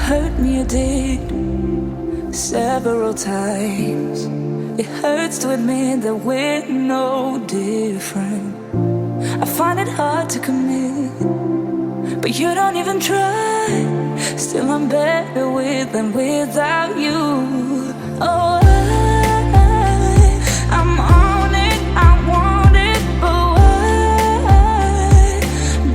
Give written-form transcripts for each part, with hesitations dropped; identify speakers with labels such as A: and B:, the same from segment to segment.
A: hurt me, you did, several times. It hurts to admit that we're no different. I find it hard to commit, but you don't even try. Still I'm better with than without you. Oh, I'm on it, I want it, but why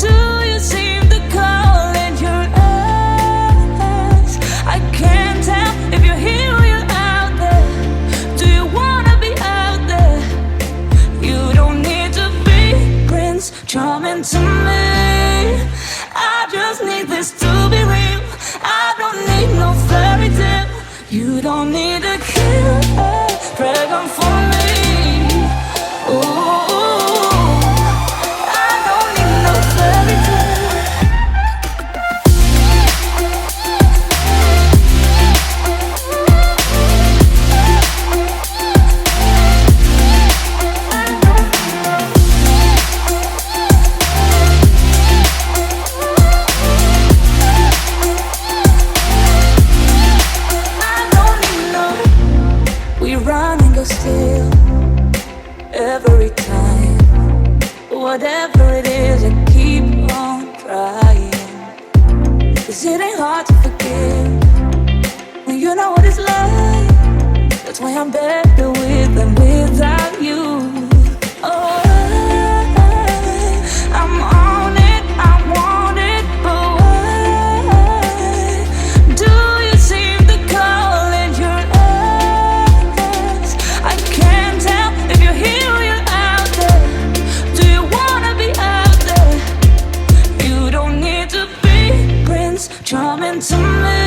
A: do you seem to call in your eyes? I can't tell if you're here or you're out there. Do you wanna be out there? You don't need to be Prince Charming to me. I just need this to be real. I don't need no fairy tale. You don't need a killer dragon for me. Ooh, I don't need no fairy tale. Run and go still every time. Whatever it is, I keep on trying. 'Cause it ain't hard to forgive when you know what it's like. That's why I'm better with than without you. Oh, I'm on it, I want it, but why do you seem to call in your eyes? I can't tell if you're here or you're out there. Do you wanna be out there? You don't need to be Prince Charming to me.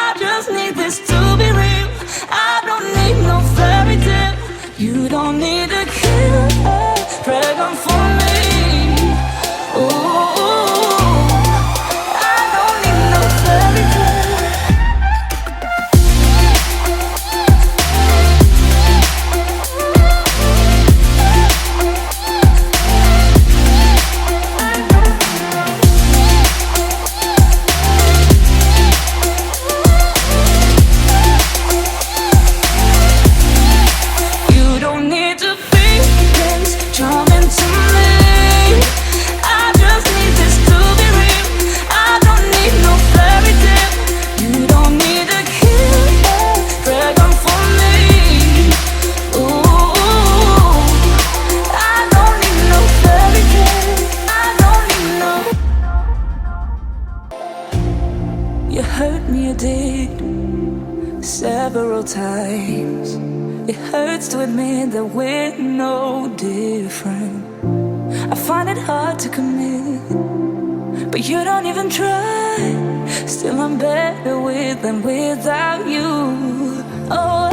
A: I just need this to be real. I don't need no fairy tale. You don't need a killer dragon for me. Ooh, I don't need no fairy tale. You don't need to be Prince Charming to me. I just need this to be real. I don't need no fairy tale. You don't need a killer dragon for me. Ooh, I don't need no fairy tale. I don't need no. You hurt me, you did, several times. It hurts to admit that we're no different. I find it hard to commit, but you don't even try. Still I'm better with than without you. Oh,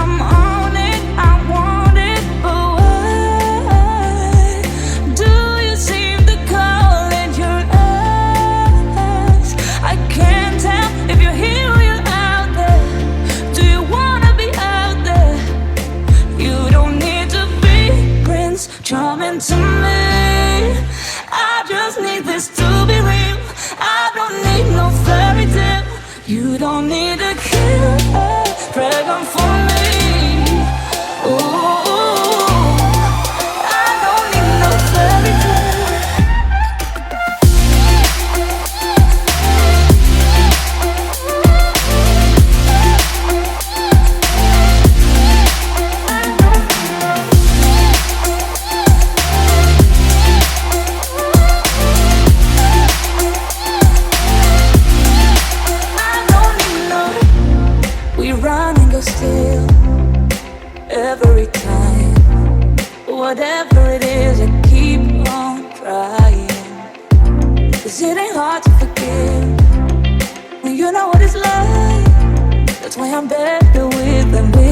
A: I'm on it, I want it, but why do you seem to call in your eyes? I can't tell if you're here or you're out there. Do you wanna be out there? You don't need to be Prince Charming to me. I just need this to be real. I don't need no fairy tale. You don't need a killer dragon for me. Ooh, I don't need no fairy tale. Run and go still every time. Whatever it is, I keep on trying. 'Cause it ain't hard to forgive when you know what it's like. That's why I'm better with than with